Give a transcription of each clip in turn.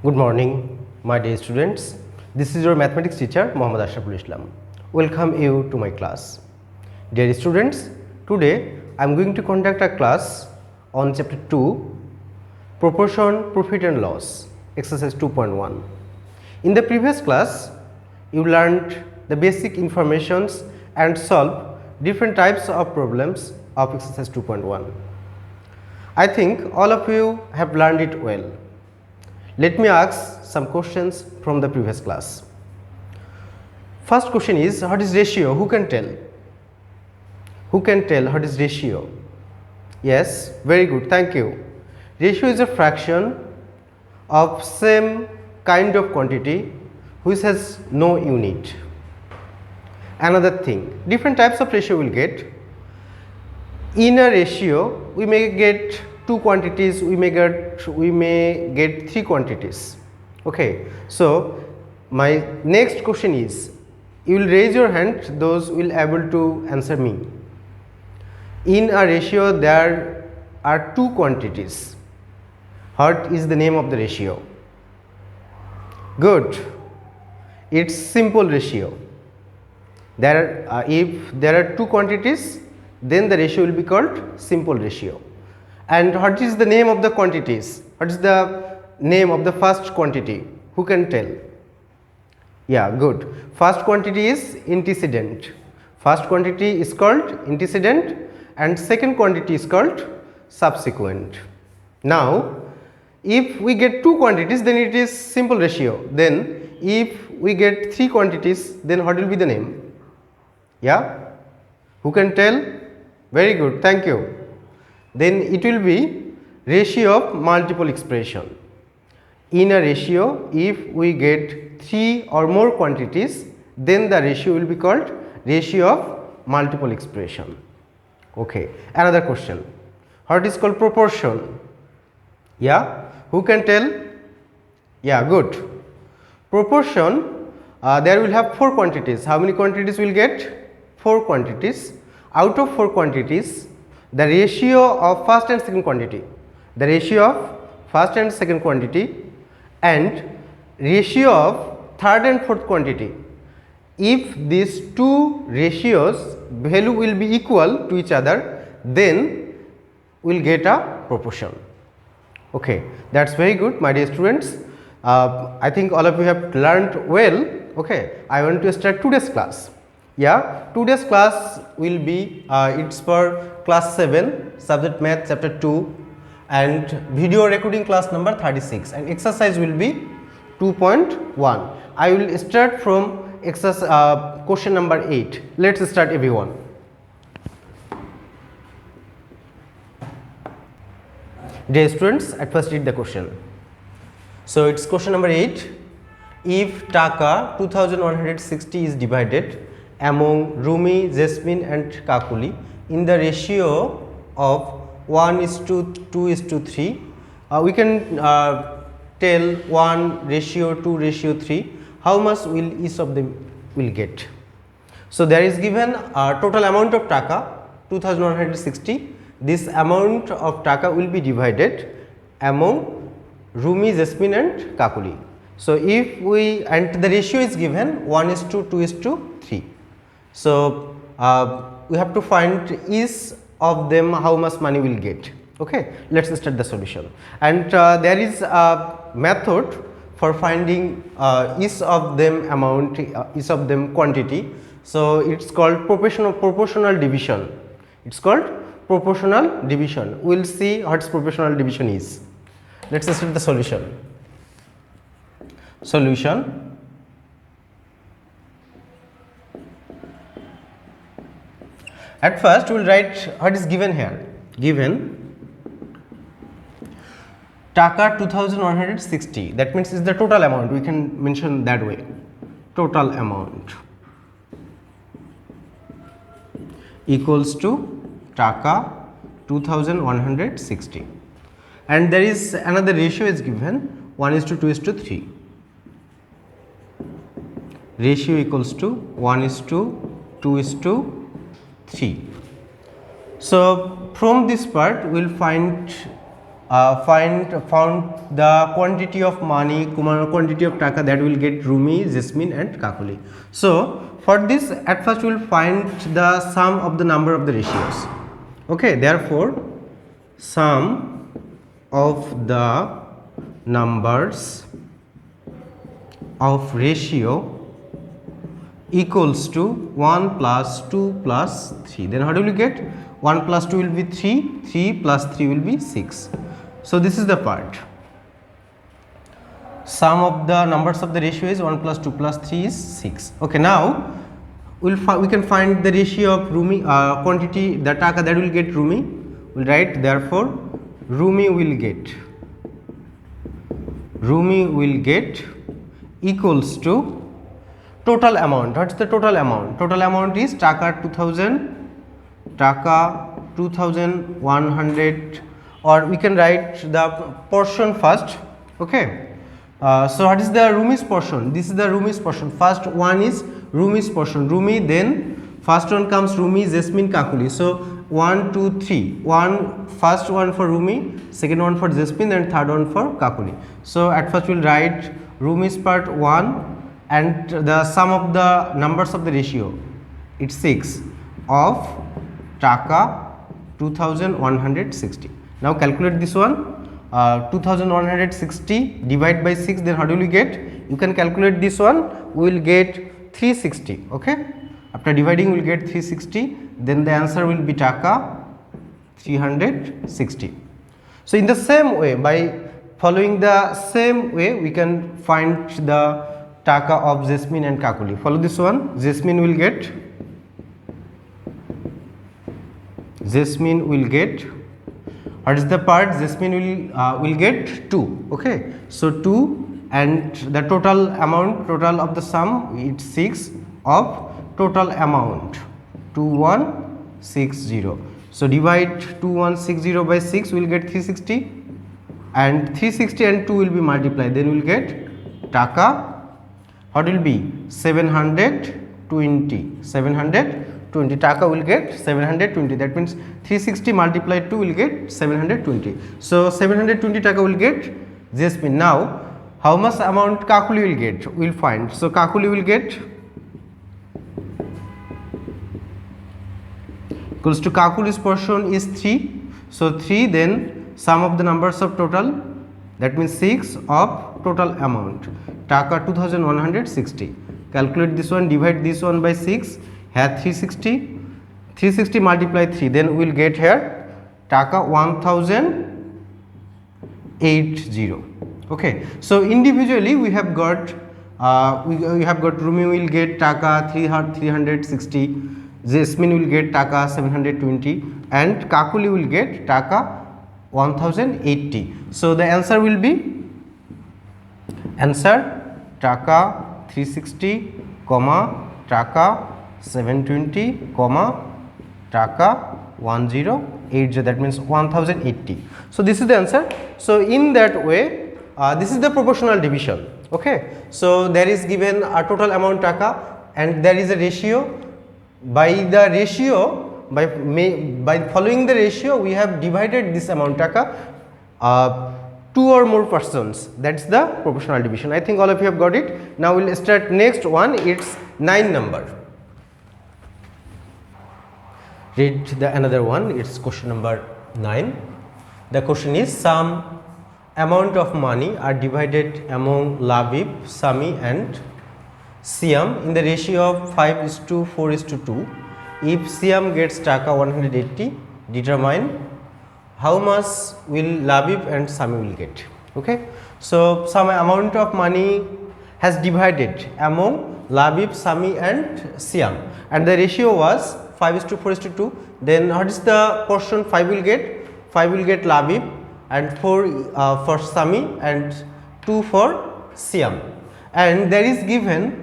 Good morning, my dear students. This is your mathematics teacher, Mohammad Ashraful Islam. Welcome you to my class. Dear students, today I am going to conduct a class on chapter 2, Proportion, Profit and Loss, exercise 2.1. In the previous class, you learned the basic informations and solved different types of problems of exercise 2.1. I think all of you have learned it well. Let me ask some questions from the previous class. First question is, what is ratio? Who can tell? Who can tell what is ratio? Yes, very good, thank you. Ratio is a fraction of same kind of quantity which has no unit. Another thing, different types of ratio will get. In a ratio, we may get two quantities, we may get three quantities. Okay, so my next question is, you will raise your hand those will able to answer me. In a ratio there are two quantities. What is the name of the ratio? Good, it's simple ratio. If there are two quantities, then the ratio will be called simple ratio. And what is the name of the quantities? What is the name of the first quantity? Who can tell? Yeah, good. First quantity is antecedent. First quantity is called antecedent and second quantity is called subsequent. Now, if we get two quantities, then it is simple ratio. Then if we get three quantities, then what will be the name? Yeah? Who can tell? Very good, thank you. Then it will be ratio of multiple expression. In a ratio, if we get three or more quantities, then the ratio will be called ratio of multiple expression. Okay, another question. What is called proportion? Yeah, who can tell? Yeah, good. Proportion, there will have four quantities. How many quantities will get? Four quantities. Out of four quantities, the ratio of first and second quantity, the ratio of first and second quantity and ratio of third and fourth quantity. If these two ratios value will be equal to each other, then we will get a proportion. Okay, that's very good, my dear students. I think all of you have learned well. Okay, I want to start today's class. Yeah, today's class will be it's for class 7, subject math chapter 2 and video recording class number 36 and exercise will be 2.1. I will start from exercise question number 8. Let's start everyone. Dear students, at first read the question. So it's question number 8. If Taka 2160 is divided among Rumi, Jasmine and Kakuli in the ratio of 1:2:3, we can tell 1:2:3, how much will each of them will get. So there is given total amount of Taka 2160. This amount of Taka will be divided among Rumi, Jasmine and Kakuli. So if we, and the ratio is given 1:2:3. So we have to find each of them how much money will get. Okay, let's start the solution. And there is a method for finding each of them amount, each of them quantity. So it's called proportional division. It's called proportional division. We will see what proportional division is. Let's start the solution. Solution. At first, we will write what is given here. Given Taka 2160, that means is the total amount. We can mention that way. Total amount equals to Taka 2160. And there is another ratio is given 1:2:3. Ratio equals to 1:2:3. So from this part we will find found the quantity of money, quantity of taka that will get Rumi, Jasmine and Kakuli. So for this, at first we will find the sum of the number of the ratios. Okay, therefore sum of the numbers of ratio equals to 1 plus 2 plus 3. Then how do we get? 1 plus 2 will be 3, 3 plus 3 will be 6. So this is the part. Sum of the numbers of the ratio is 1 plus 2 plus 3 is 6. Okay, now we can find the ratio of Rumi, quantity, the taka that will get Rumi. We'll write therefore Rumi will get equals to total amount. What's the total amount? Total amount is taka 2000, taka 2100, or we can write the portion first. Okay, so what is the Rumi's portion? This is the Rumi's portion. First one is Rumi's portion, Rumi, then first one comes Rumi, Jasmine, Kakuli. So 1, 2, 3, first one for Rumi, second one for Jasmine and third one for Kakuli. So at first we will write Rumi's part 1 and the sum of the numbers of the ratio, it's 6 of taka 2160. Now calculate this one. 2160 divide by 6, then how do we get? You can calculate this one. We will get 360. Okay, after dividing we will get 360, then the answer will be taka 360. So in the same way, by following the same way, we can find the taka of Jasmine and Kakuli. Follow this one. Jasmine will get what is the part? Jasmine will get 2. Okay, so 2 and the total of the sum, it's 6 of total amount 2160. So divide 2160 by 6, we will get 360, and 360 and 2 will be multiplied, then we will get taka. What will be? 720 taka will get 720. That means 360 multiplied 2 will get 720. So 720 taka will get Jasmine. Now how much amount Kakuli will get? We will find. So Kakuli will get equals to Kakuli's portion is 3. So 3, then sum of the numbers of total, that means 6 of total amount taka 2160. Calculate this one, divide this one by 6, here 360 multiply 3, then we will get here taka 1080. Okay, so individually we have got Rumi will get taka 360, Jasmine will get taka 720 and Kakuli will get taka 1080. So the answer will be taka 360, taka 720, taka 1080, that means 1080. So this is the answer. So in that way, this is the proportional division. Okay, so there is given a total amount taka and there is a ratio. By following the ratio, we have divided this amount taka 2 or more persons. That's the proportional division. I think all of you have got it. Now we will start next one. It's 9 number. Read the another one. It's question number 9. The question is, some amount of money are divided among Labib, Sami and Siam in the ratio of 5:4:2. If Siam gets taka 180, determine how much will Labib and Sami will get. Okay, so some amount of money has divided among Labib, Sami and Siam and the ratio was 5:4:2. Then what is the portion 5 will get? 5 will get Labib and 4 for Sami and 2 for Siam, and there is given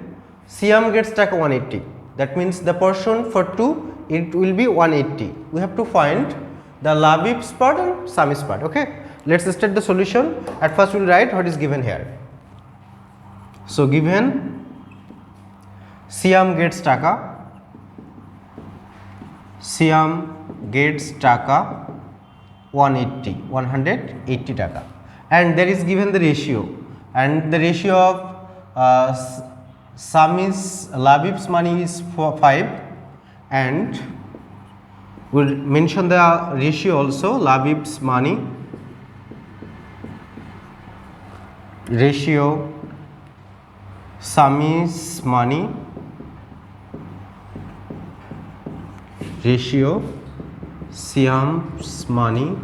Siam gets taka 180. That means the portion for 2, it will be 180. We have to find the Labib's part and Sami's part. Okay, let's start the solution. At first we will write what is given here. So given Siam gets taka 180 টাকা, and there is given the ratio, and the ratio of Labib's money is 5, and we'll mention the ratio also. Labib's money ratio, Sami's money ratio, Siam's money.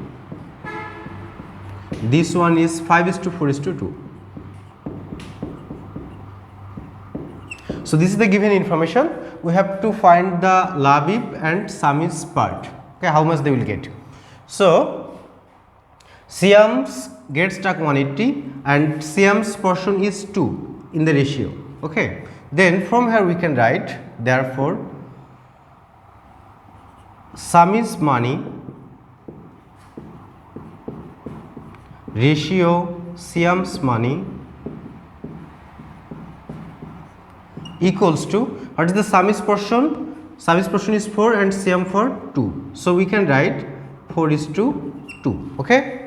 This one is 5:4:2. So this is the given information. We have to find the Labib and Sami's part. Okay, how much they will get. So Siam's gets stuck 180 and Siam's portion is 2 in the ratio. Okay, then from here we can write, therefore Sami's money ratio Siam's money equals to, what is the Sami's portion? Sami's portion is 4 and Siam for 2. So we can write 4:2. Okay.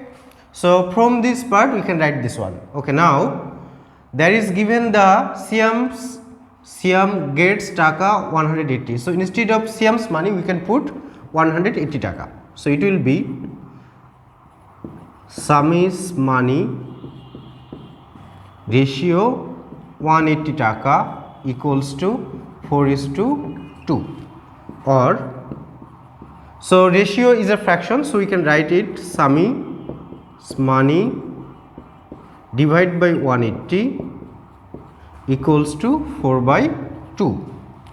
So from this part we can write this one. Okay, now there is given the Siam gets taka 180. So instead of Siam's money we can put 180 taka. So it will be Sami's money ratio 180 taka equals to 4:2. Or, so ratio is a fraction, so we can write it Sami's money divided by 180 equals to 4/2.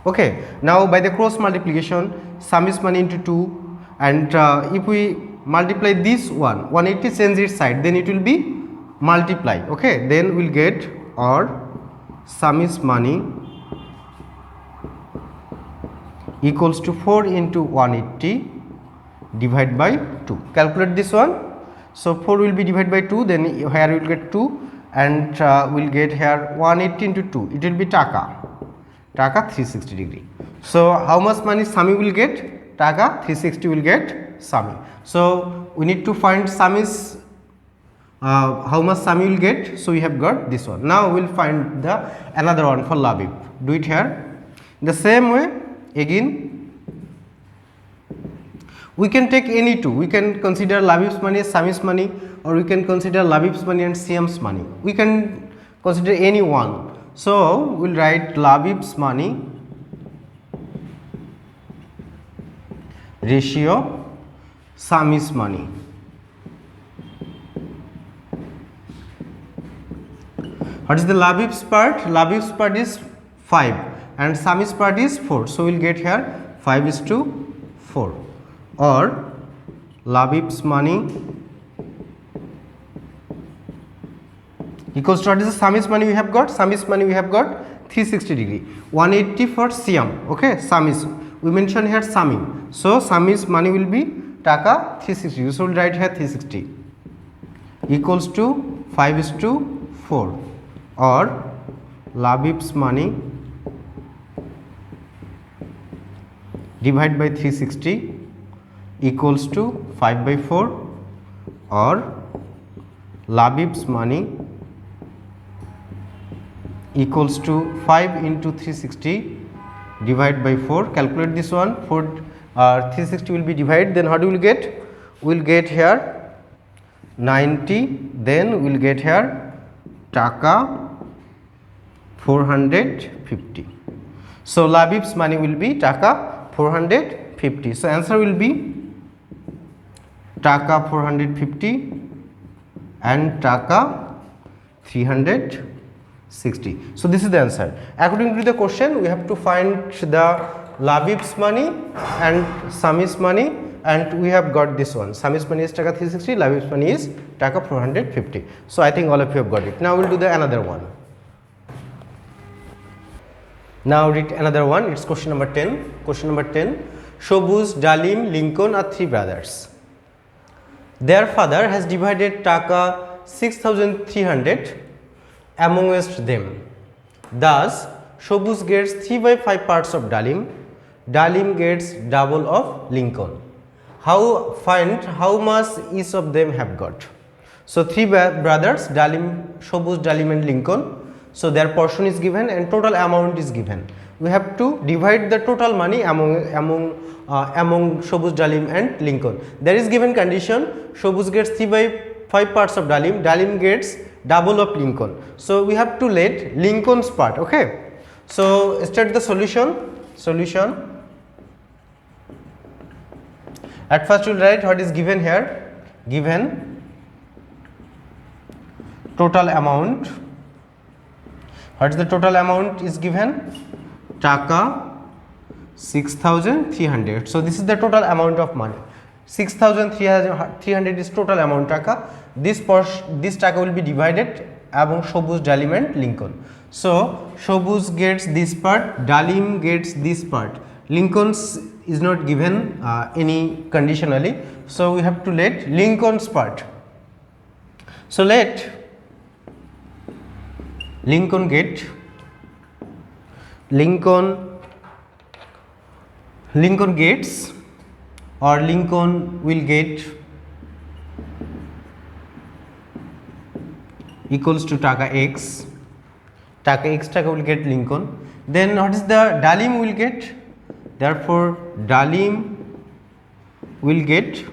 Okay, now by the cross multiplication, Sami's money into 2, and if we multiply this one, 180 change its side, then it will be multiply. Okay, then we'll get, or Sami's money equals to 4 into 180 divided by 2. Calculate this one. So 4 will be divided by 2, then here we will get 2, and we'll get here 180 into 2, it will be taka 360 degree. So how much money Sami will get? Taka 360 will get Sami. So we need to find Sami's, how much Sami will get. So we have got this one. Now we will find the another one for Labib. Do it here in the same way. Again we can take any two. We can consider Labib's money as Sami's money, or we can consider Labib's money and Siam's money. We can consider any one. So we will write Labib's money ratio Sami's money. What is the Labib's part? Labib's part is 5 and Sami's part is 4. So we will get here 5:4. Or Labib's money equals to, what is the Sami's money we have got? Sami's money we have got 360 degree. 180 for Siam. Okay, Sami's, we mention here Sami. So Sami's money will be taka 360. So we will write here 360 equals to 5:4. Or Labib's money divided by 360 equals to 5/4. Or Labib's money equals to 5 into 360 divided by 4. Calculate this one. 360 will be divided, then how do we get? We will get here 90, then we will get here taka 450. So Labib's money will be taka 450. So answer will be taka 450 and taka 360. So this is the answer. According to the question, we have to find the Labib's money and Sami's money, and we have got this one. Sami's money is taka 360, Labib's money is taka 450. So I think all of you have got it. Now we'll do the another one. Now read another one. It's question number 10. Question number 10. Shobuz, Dalim, Lincoln are 3 brothers. Their father has divided taka 6,300 amongst them. Thus, Shobuz gets 3/5 parts of Dalim. Dalim gets double of Lincoln. find how much each of them have got. So 3 brothers, Dalim, Shobuz, Dalim and Lincoln. So their portion is given and total amount is given. We have to divide the total money among Shobuz, Dalim and Lincoln. There is given condition, Shobuz gets 3/5 parts of Dalim, Dalim gets double of Lincoln. So we have to let Lincoln's part, okay. So start the solution. At first we will write what is given here, given total amount. What is the total amount is given? Taka 6,300. So this is the total amount of money. 6,300 is total amount taka. This taka will be divided among Shobuz, Dalim and Lincoln. So Shobuz gets this part, Dalim gets this part. Lincoln's is not given any conditionally. So we have to let Lincoln's part. So let Lincoln gets or Lincoln will get equals to taka x taka will get Lincoln. Then what is the Dalim will get? Therefore Dalim will get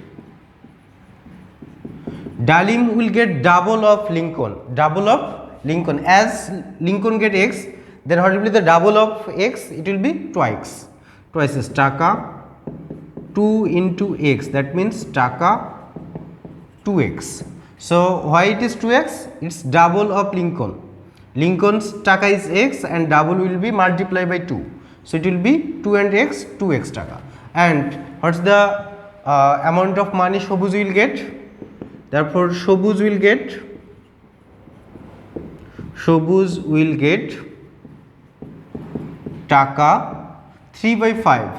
double of Lincoln, as Lincoln get x, then what will be the double of x? It will be twice is taka 2 into x, that means taka 2x. So why it is 2x? It's double of Lincoln's taka is x and double will be multiplied by 2. So it will be 2 and x, 2x taka. And what's the amount of money Shobuz will get? Therefore Shobuz will get taka 3/5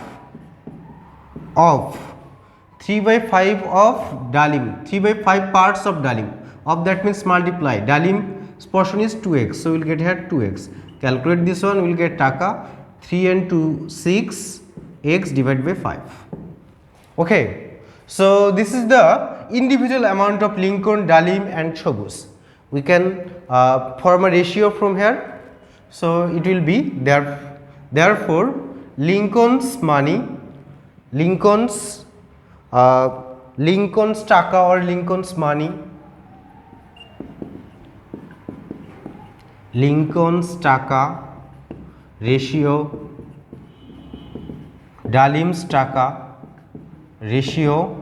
of Dalim, 3/5 parts of Dalim, of that means multiply, Dalim's portion is 2x, so we will get here 2x. Calculate this one, we will get taka 3 and 2 6 x divided by 5. Okay, so this is the individual amount of Lincoln, Dalim and Shobuz. We can form a ratio from here. So it will be therefore Lincoln's money, Lincoln's taka or Lincoln's money, Lincoln's taka ratio Dalim's taka ratio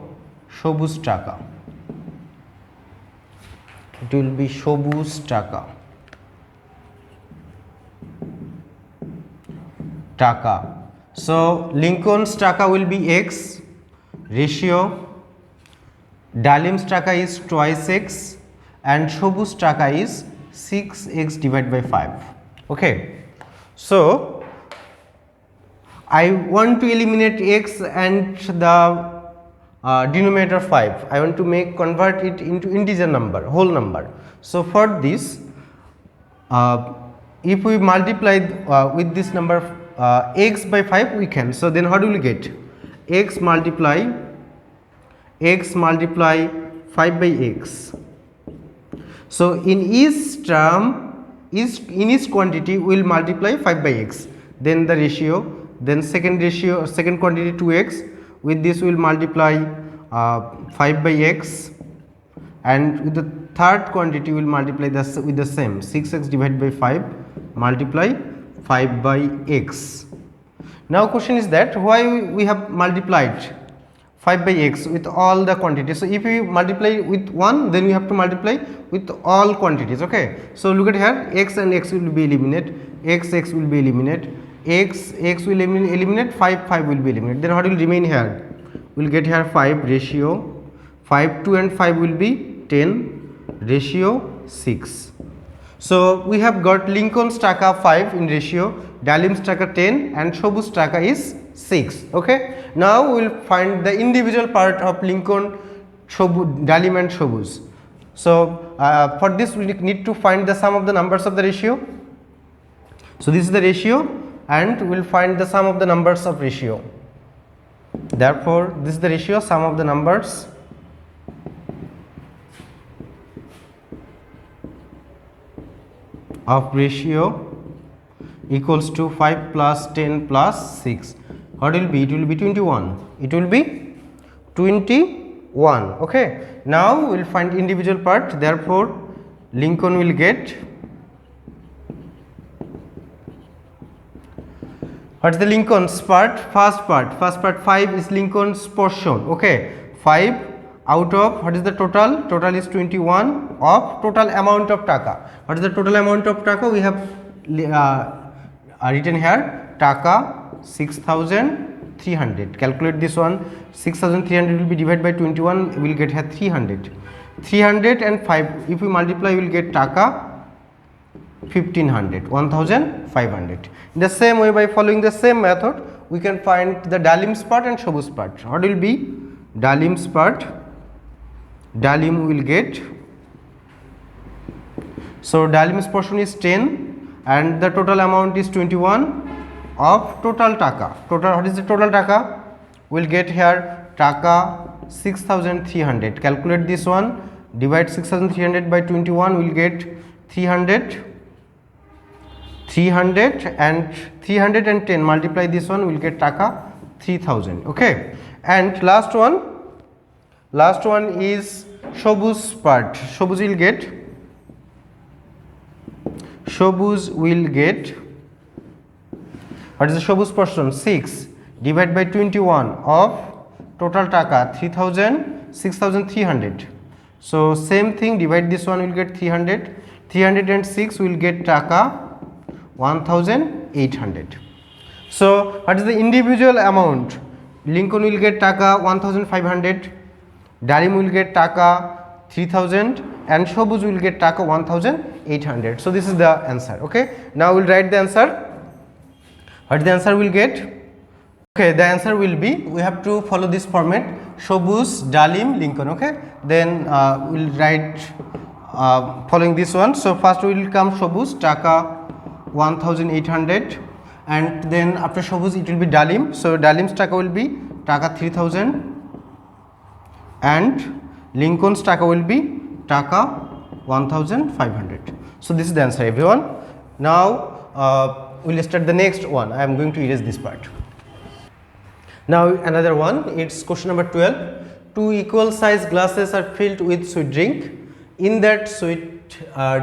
Shobuz taka. It will be Shobuz taka So Lincoln's taka will be x, ratio Dalim's taka is twice x and Shobuz taka is 6x divided by 5. Okay, so I want to eliminate x and the denominator 5. I want to convert it into integer number, whole number. So for this, if we multiply with this number x by 5, we can. So then how do we get? X multiply 5 by x. So in each term, in each quantity we will multiply 5 by x. Then the ratio, then second quantity 2x. With this we will multiply 5 by x, and with the third quantity we will multiply this with the same 6x divided by 5 multiply 5 by x. Now question is that why we have multiplied 5 by x with all the quantities. So if we multiply with 1, then we have to multiply with all quantities. Okay, so look at here, x and x will be eliminated, x will be eliminated, x will eliminate, 5 will be eliminated. Then what will remain here? We will get here 5 ratio 5, 2 and 5 will be 10 ratio 6. So we have got Lincoln's taka 5 in ratio, Dalim's taka 10 and Shobuz taka is 6. Okay, now we will find the individual part of Lincoln, Dalim and Shobuz. So for this we need to find the sum of the numbers of the ratio. So this is the ratio and we will find the sum of the numbers of ratio. Therefore, this is the ratio, sum of the numbers of ratio equals to 5 plus 10 plus 6. What will be? It will be 21. It will be 21. Okay. Now we will find individual part. Therefore, Lincoln will get, what is the Lincoln's part? First part 5 is Lincoln's portion. Okay, 5 out of, what is the total? Total is 21 of total amount of taka. What is the total amount of taka? We have written here taka 6,300. Calculate this one. 6,300 will be divided by 21. We will get here 300. 300 and 5. If we multiply, we will get taka 1,500. 1,500. In the same way, by following the same method, we can find the Dalim's part and Shobuz part. What will be Dalim's part? Dalim will get, so Dalim's portion is 10 and the total amount is 21 of total taka. Total, what is the total taka? We will get here taka 6,300. Calculate this one. Divide 6,300 by 21. We will get 300. 300 and 310, multiply this one, we will get taka 3,000. Okay, and last one is Shobuz part. Shobuz will get, what is the Shobuz portion? 6 divided by 21 of total taka 3,000, 6,300. So same thing, divide this one, will get 300. 306 will get taka 1,800. So what is the individual amount? Lincoln will get taka 1,500, Dalim will get taka 3,000 and Shobuz will get taka 1,800. So this is the answer. Okay, now we will write the answer. What the answer will get? Okay, the answer will be, we have to follow this format: Shobuz, Dalim, Lincoln. Okay, then we will write following this one. So first will come Shobuz, taka 1,800, and then after Shobuz it will be Dalim. So Dalim's taka will be taka 3,000 and Lincoln's taka will be taka 1,500. So this is the answer, everyone. Now we will start the next one. I am going to erase this part. Now another one, it's question number 12. Two equal size glasses are filled with sweet drink. In that sweet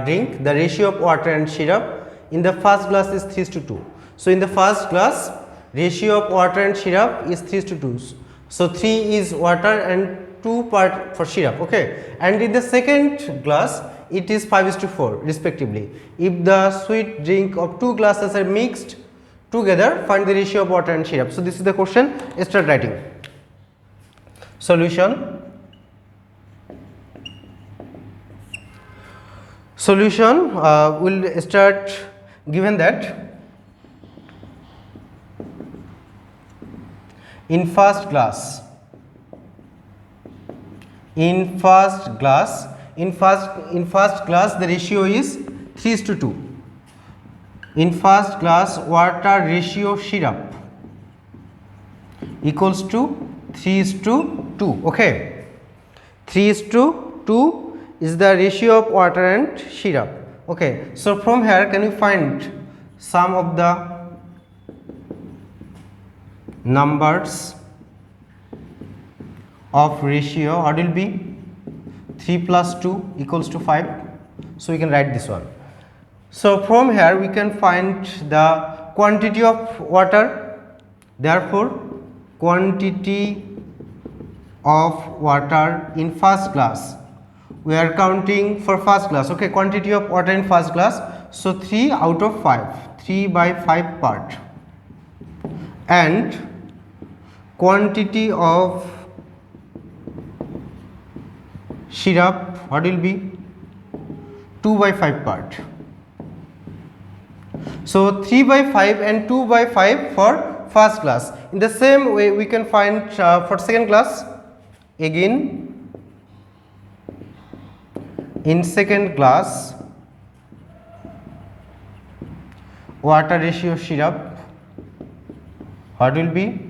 drink, the ratio of water and syrup in the first glass is 3:2. So in the first glass, ratio of water and syrup is 3:2. So 3 is water and 2 part for syrup. Okay, and in the second glass, it is 5:4 respectively. If the sweet drink of two glasses are mixed together, find the ratio of water and syrup. So this is the question. Start writing. Solution. Solution will start given that in first glass the ratio is 3:2. In first glass, water ratio syrup equals to 3:2. Okay, 3:2 is the ratio of water and syrup. Okay, so from here can you find sum of the numbers of ratio? What will be 3 plus 2 equals to 5. So we can write this one. So from here we can find the quantity of water. Therefore quantity of water in first glass, we are counting for first glass. Okay, quantity of water in first glass, so 3 out of 5, 3 by 5 part, and quantity of syrup, what will be 2 by 5 part. So 3 by 5 and 2 by 5 for first class. In the same way we can find for second class. Again in second class, water ratio syrup, what will be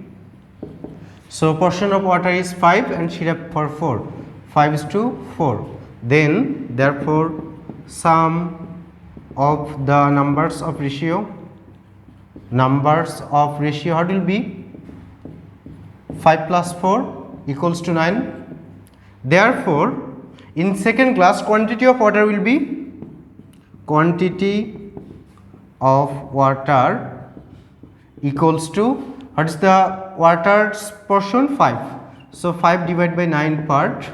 So portion of water is 5 and syrup for 4. 5 is to 4. Then therefore sum of the numbers of ratio what will be? 5 plus 4 equals to 9. Therefore in second class quantity of water will be equals to, what is the water's portion? 5. So 5 divided by 9 part,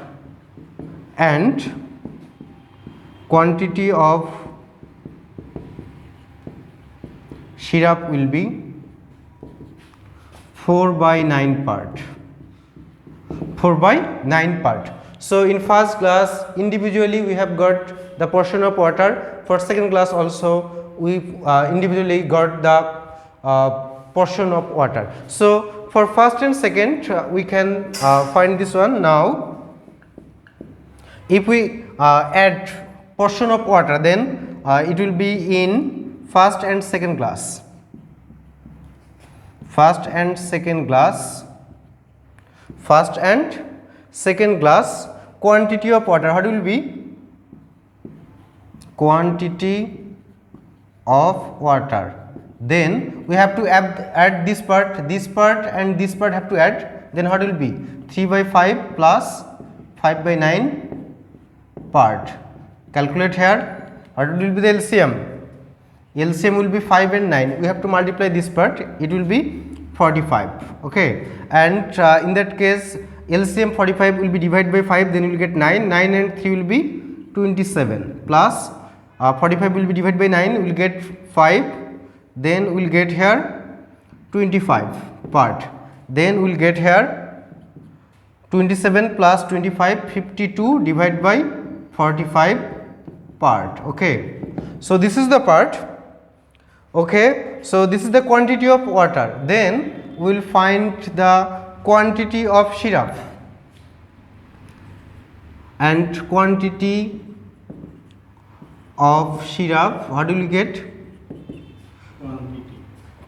and quantity of syrup will be 4 by 9 part. 4 by 9 part. So in first class individually we have got the portion of water. For second class also we individually got the portion of water. So for first and second we can find this one. Now if we add portion of water, then it will be in first and second class. First and second class quantity of water, what will be? Quantity of water. Then we have to add this part and this part have to add. Then what will be? 3 by 5 plus 5 by 9 part. Calculate here. What will be the LCM? LCM will be 5 and 9. We have to multiply this part. It will be 45. Okay. And in that case LCM 45 will be divided by 5. Then you will get 9. 9 and 3 will be 27 plus 45 will be divided by 9. We will get 5. Then we will get here 25 part. Then we will get here 27 plus 25, 52 divided by 45 part. Okay. So this is the part. Okay. So this is the quantity of water. Then we will find the quantity of syrup. And quantity of syrup, what will you get?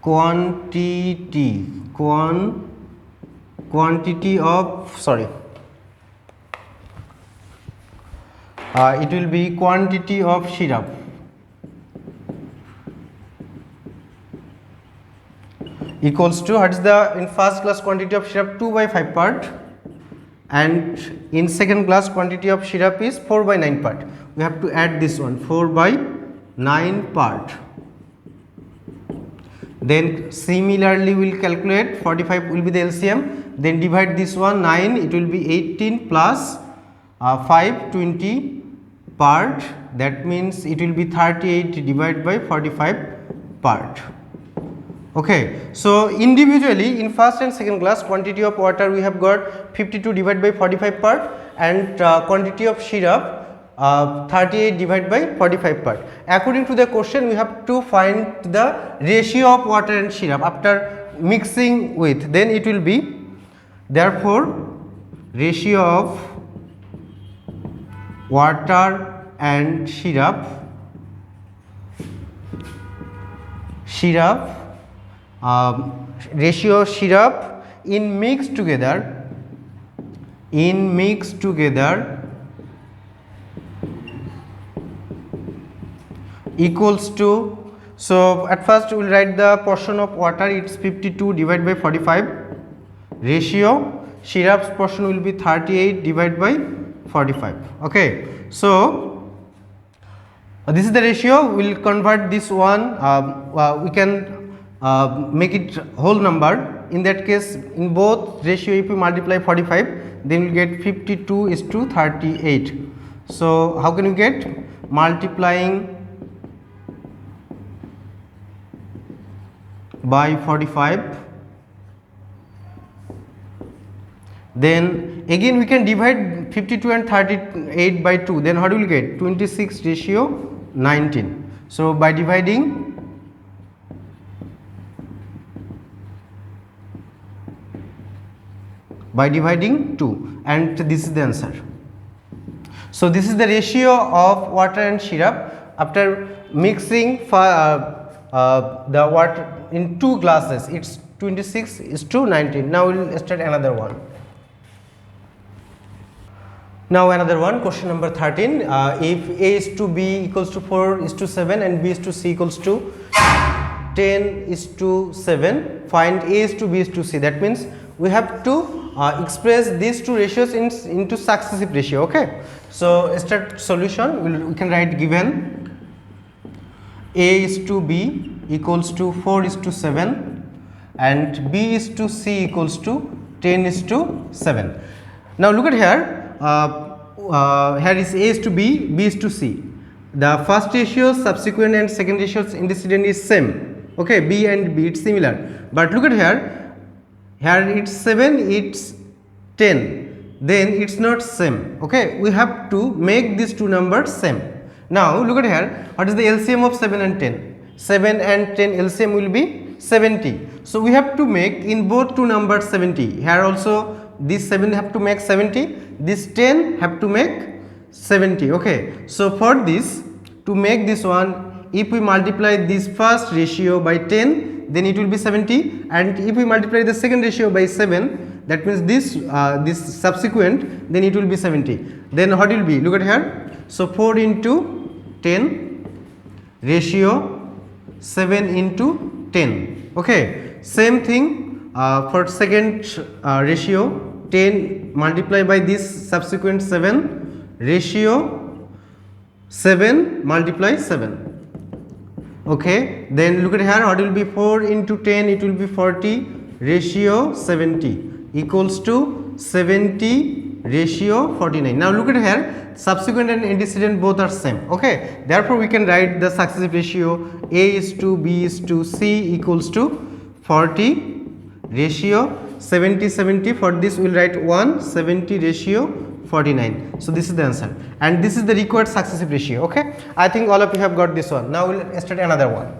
Quantity of, sorry, it will be quantity of syrup equals to, what is the in first class quantity of syrup? 2 by 5 part, and in second class quantity of syrup is 4 by 9 part. We have to add this one, 4 by 9 part. Then similarly we will calculate 45 will be the LCM. Then divide this one 9, it will be 18 plus 5, 20 part. That means it will be 38 divided by 45 part. Okay. So individually in first and second class quantity of water we have got 52 divided by 45 part, and quantity of syrup 38 divided by 45 part. According to the question we have to find the ratio of water and syrup after mixing with. Then it will be, therefore ratio of water and syrup ratio of syrup in mixed together equals to, so at first we will write the portion of water, it's 52 divided by 45, ratio syrup's portion will be 38 divided by 45. Okay. So this is the ratio. We will convert this one, we can make it whole number. In that case in both ratio if we multiply 45, then we will get 52 is to 38. So how can we get? Multiplying by 45, then again we can divide 52 and 38 by 2, then how do we get? 26 ratio 19. So by dividing by dividing 2, and this is the answer. So this is the ratio of water and syrup after mixing the water in 2 glasses. It's 26 is to 19. Now we will start another one. Now another one, question number 13. If A is to B equals to 4 is to 7 and B is to C equals to 10 is to 7, find A is to B is to C. That means we have to express these two ratios into successive ratio. Okay. So start solution. We can write given A is to B equals to 4 is to 7 and B is to C equals to 10 is to 7. Now look at here. Here is A is to B, B is to C. The first ratio, subsequent and second ratios antecedent is same. Okay, B and B it's similar. But look at here. Here it's 7, it's 10. Then it's not same. Okay, we have to make these two numbers same. Now look at here. What is the LCM of 7 and 10? 7 and 10 LCM will be 70. So we have to make in both two numbers 70. Here also this 7 have to make 70, this 10 have to make 70. Okay, so for this, to make this one, if we multiply this first ratio by 10, then it will be 70, and if we multiply the second ratio by 7, that means this subsequent, then it will be 70. Then what will be? Look at here. So 4 into 10 ratio 7 into 10. Okay, same thing. For second ratio, 10 multiplied by this subsequent 7 ratio 7 multiply 7. Okay, then look at here. What will be 4 into 10? It will be 40 ratio 70 equals to 70 ratio 49. Now look at here. Subsequent and antecedent both are same. Okay, therefore we can write the successive ratio A is to B is to C equals to 40 ratio 70 70. For this we will write 1 70 ratio 49. So this is the answer, and this is the required successive ratio. Okay, I think all of you have got this one. Now we will start another one.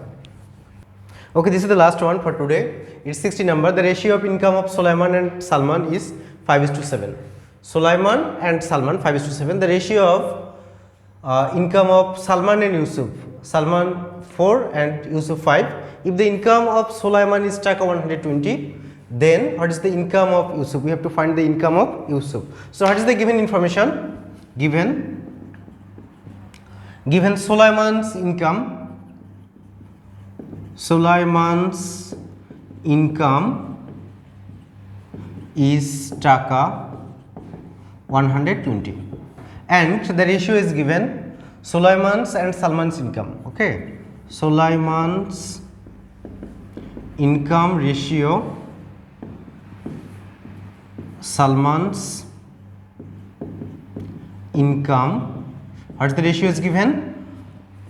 Okay, this is the last one for today. It's 60 number. The ratio of income of Sulaiman and Salman is 5 is to 7. Sulaiman and Salman 5 is to 7. The ratio of income of Salman and Yusuf, Salman 4 and Yusuf 5. If the income of Sulaiman is taka 120, then what is the income of Yusuf? We have to find the income of Yusuf. So what is the given information? Given Sulaiman's income is taka 120, and the ratio is given Sulaiman's and Salman's income. Okay, Sulaiman's income ratio, Salman's income. What is the ratio is given?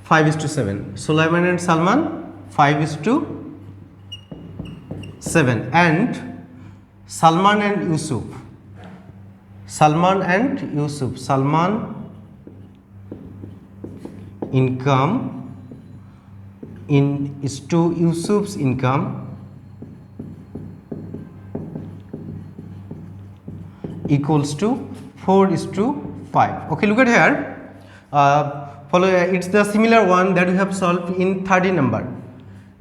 5 is to 7. Sulaiman and Salman 5 is to 7, and Salman and Yusuf. Salman income is to Yusuf's income equals to 4 is to 5. Okay, look at here. Follow. It's the similar one that we have solved in 30 number.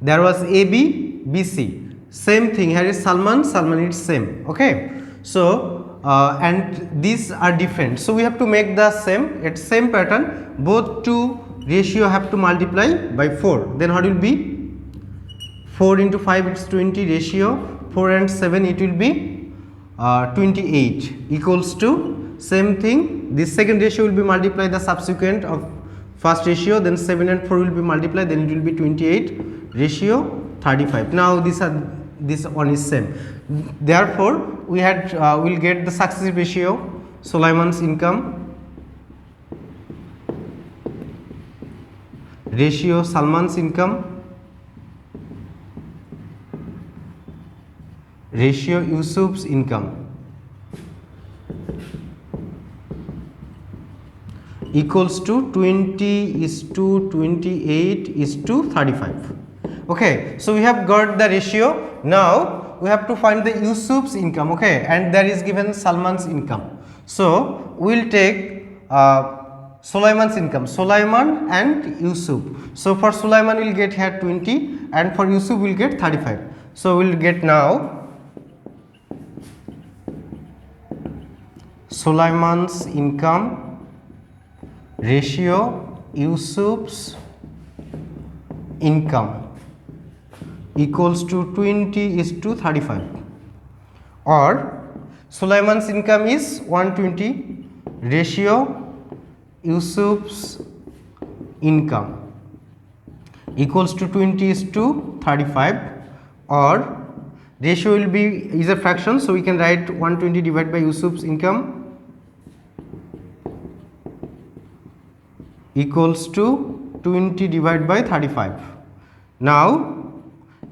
There was AB, BC. Same thing. Here is Salman. It's same. Okay. So and these are different. So we have to make the same. It's same pattern. Both two ratio have to multiply by 4. Then what will be? 4 into 5 it's 20 ratio 4 and 7 it will be 28 equals to same thing. This second ratio will be multiplied the subsequent of first ratio, then 7 and 4 will be multiplied, then it will be 28 ratio 35. Now this one is same. Therefore we had will get the successive ratio Sulaiman's income ratio Salman's income ratio Yusuf's income equals to 20 is to 28 is to 35. Okay, so we have got the ratio. Now we have to find the Yusuf's income. Okay, and there is given Salman's income. So we will take Sulaiman's income, Sulaiman and Yusuf. So for Sulaiman we will get here 20 and for Yusuf we will get 35. So we'll get now Sulaiman's income ratio, Yusuf's income equals to 20:35, or Sulaiman's income is 120 ratio Yusuf's income equals to 20:35, or ratio will be is a fraction, so we can write 120 divided by Yusuf's income equals to 20 divided by 35. Now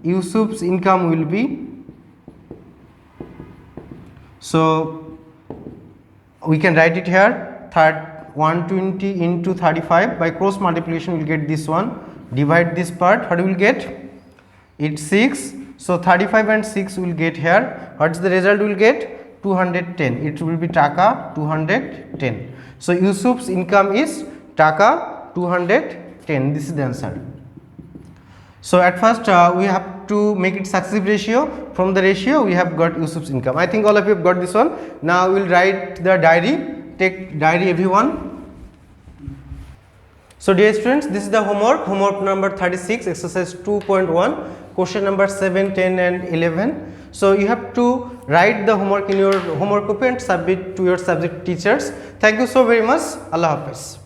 Yusuf's income will be, so we can write it here, 120 into 35, by cross multiplication we will get this one, divide this part, what we will get, it's 6, so 35 and 6 will get here, what's the result we will get, 210, it will be taka 210. So Yusuf's income is taka 210, this is the answer. So at first we have to make it successive ratio. From the ratio we have got Yusuf's income. I think all of you have got this one. Now we will write the diary. Take diary everyone. So dear students, this is the homework number 36, exercise 2.1, question number 7, 10 and 11. So you have to write the homework in your homework copy and submit to your subject teachers. Thank you so very much. Allah Hafiz.